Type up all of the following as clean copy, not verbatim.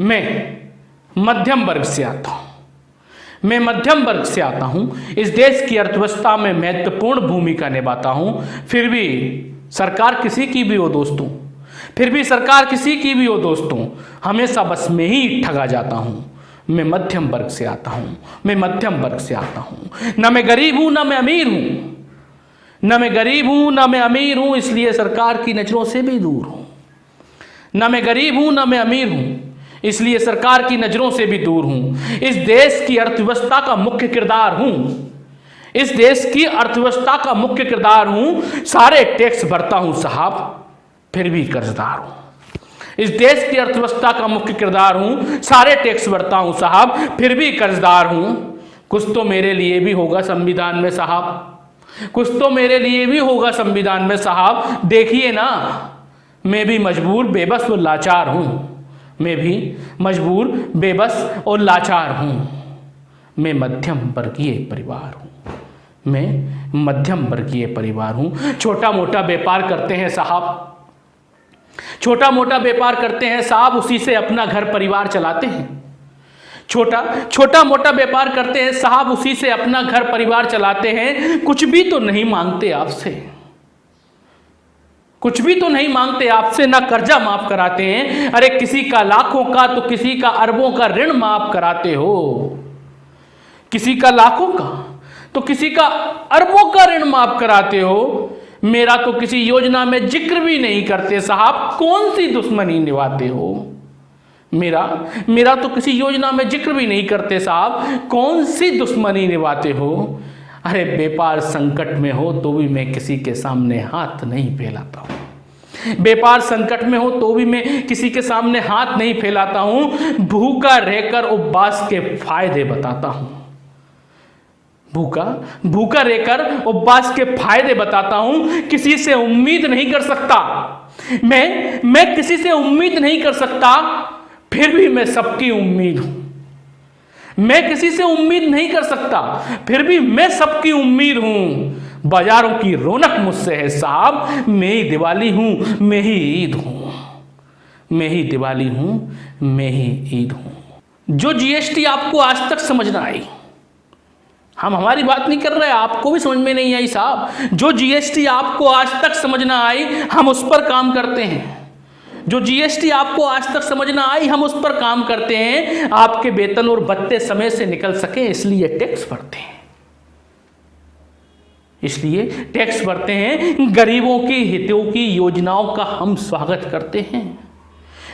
मैं मध्यम वर्ग से आता हूँ। मैं मध्यम वर्ग से आता हूँ, इस देश की अर्थव्यवस्था में महत्वपूर्ण भूमिका निभाता हूँ। फिर भी सरकार किसी की भी हो दोस्तों, फिर भी सरकार किसी की भी हो दोस्तों, हमेशा बस मैं ही ठगा जाता हूँ। मैं मध्यम वर्ग से आता हूँ, मैं मध्यम वर्ग से आता हूँ। न मैं गरीब हूँ न मैं अमीर हूँ, न मैं गरीब हूँ न मैं अमीर हूँ, इसलिए सरकार की नज़रों से भी दूर हूँ। न मैं गरीब हूँ न मैं अमीर हूँ, इसलिए सरकार की नज़रों से भी दूर हूँ। इस देश की अर्थव्यवस्था का मुख्य किरदार हूँ, इस देश की अर्थव्यवस्था का मुख्य किरदार हूँ। सारे टैक्स भरता हूँ साहब, फिर भी कर्जदार हूँ। इस देश की अर्थव्यवस्था का मुख्य किरदार हूँ, सारे टैक्स भरता हूँ साहब, फिर भी कर्जदार हूँ। कुछ तो मेरे लिए भी होगा संविधान में साहब, कुछ तो मेरे लिए भी होगा संविधान में साहब। देखिए ना, मैं भी मजबूर, बेबस और लाचार हूँ। मैं भी मजबूर, बेबस और लाचार हूँ। मैं मध्यम वर्गीय परिवार हूँ, मैं मध्यम वर्गीय परिवार हूँ। छोटा मोटा व्यापार करते हैं साहब, छोटा मोटा व्यापार करते हैं साहब, उसी से अपना घर परिवार चलाते हैं। छोटा मोटा व्यापार करते हैं साहब, उसी से अपना घर परिवार चलाते हैं। कुछ भी तो नहीं मांगते आपसे, कुछ भी तो नहीं मांगते आपसे, ना कर्जा माफ कराते हैं। अरे किसी का लाखों का तो किसी का अरबों का ऋण माफ कराते हो, किसी का लाखों का तो किसी का अरबों का ऋण माफ कराते हो। मेरा तो किसी योजना में जिक्र भी नहीं करते साहब, कौन सी दुश्मनी निभाते हो। मेरा तो किसी योजना में जिक्र भी नहीं करते साहब, कौन सी दुश्मनी निभाते हो। अरे व्यापार संकट में हो तो भी मैं किसी के सामने हाथ नहीं फैलाता हूँ, व्यापार संकट में हो तो भी मैं किसी के सामने हाथ नहीं फैलाता हूँ। भूखा रहकर उपवास के फायदे बताता हूँ, भूखा रहकर उपवास के फायदे बताता हूँ। किसी से उम्मीद नहीं कर सकता, मैं किसी से उम्मीद नहीं कर सकता, फिर भी मैं सबकी उम्मीद हूँ। मैं किसी से उम्मीद नहीं कर सकता, फिर भी मैं सबकी उम्मीद हूँ। बाजारों की रौनक मुझसे है साहब, मैं ही दिवाली हूँ, मैं ही ईद हूँ, मैं ही दिवाली हूँ, मैं ही ईद हूँ। जो जीएसटी आपको आज तक समझ ना आई, हम हमारी बात नहीं कर रहे, आपको भी समझ में नहीं आई साहब। जो जीएसटी आपको आज तक समझ ना आई, हम उस पर काम करते हैं। जो जीएसटी आपको आज तक समझ ना आई, हम उस पर काम करते हैं। आपके वेतन और भत्ते समय से निकल सके इसलिए टैक्स भरते हैं, इसलिए टैक्स भरते हैं। गरीबों के हितों की योजनाओं का हम स्वागत करते हैं,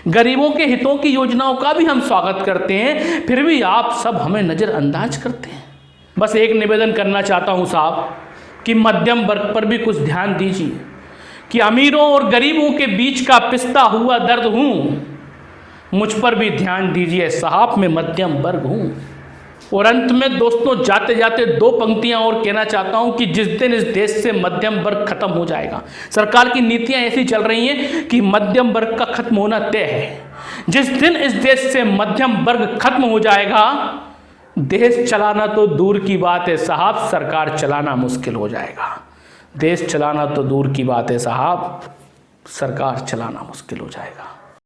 गरीबों के हितों की योजनाओं का भी हम स्वागत करते हैं, फिर भी आप सब हमें नज़रअंदाज करते हैं। बस एक निवेदन करना चाहता हूं साहब कि मध्यम वर्ग पर भी कुछ ध्यान दीजिए कि अमीरों और गरीबों के बीच का पिसता हुआ दर्द हूं, मुझ पर भी ध्यान दीजिए साहब, मैं मध्यम वर्ग हूं। और अंत में दोस्तों, जाते जाते दो पंक्तियां और कहना चाहता हूं कि जिस दिन इस देश से मध्यम वर्ग खत्म हो जाएगा, सरकार की नीतियां ऐसी चल रही हैं कि मध्यम वर्ग का खत्म होना तय है। जिस दिन इस देश से मध्यम वर्ग खत्म हो जाएगा, देश चलाना तो दूर की बात है साहब, सरकार चलाना मुश्किल हो जाएगा। देश चलाना तो दूर की बात है साहब, सरकार चलाना मुश्किल हो जाएगा।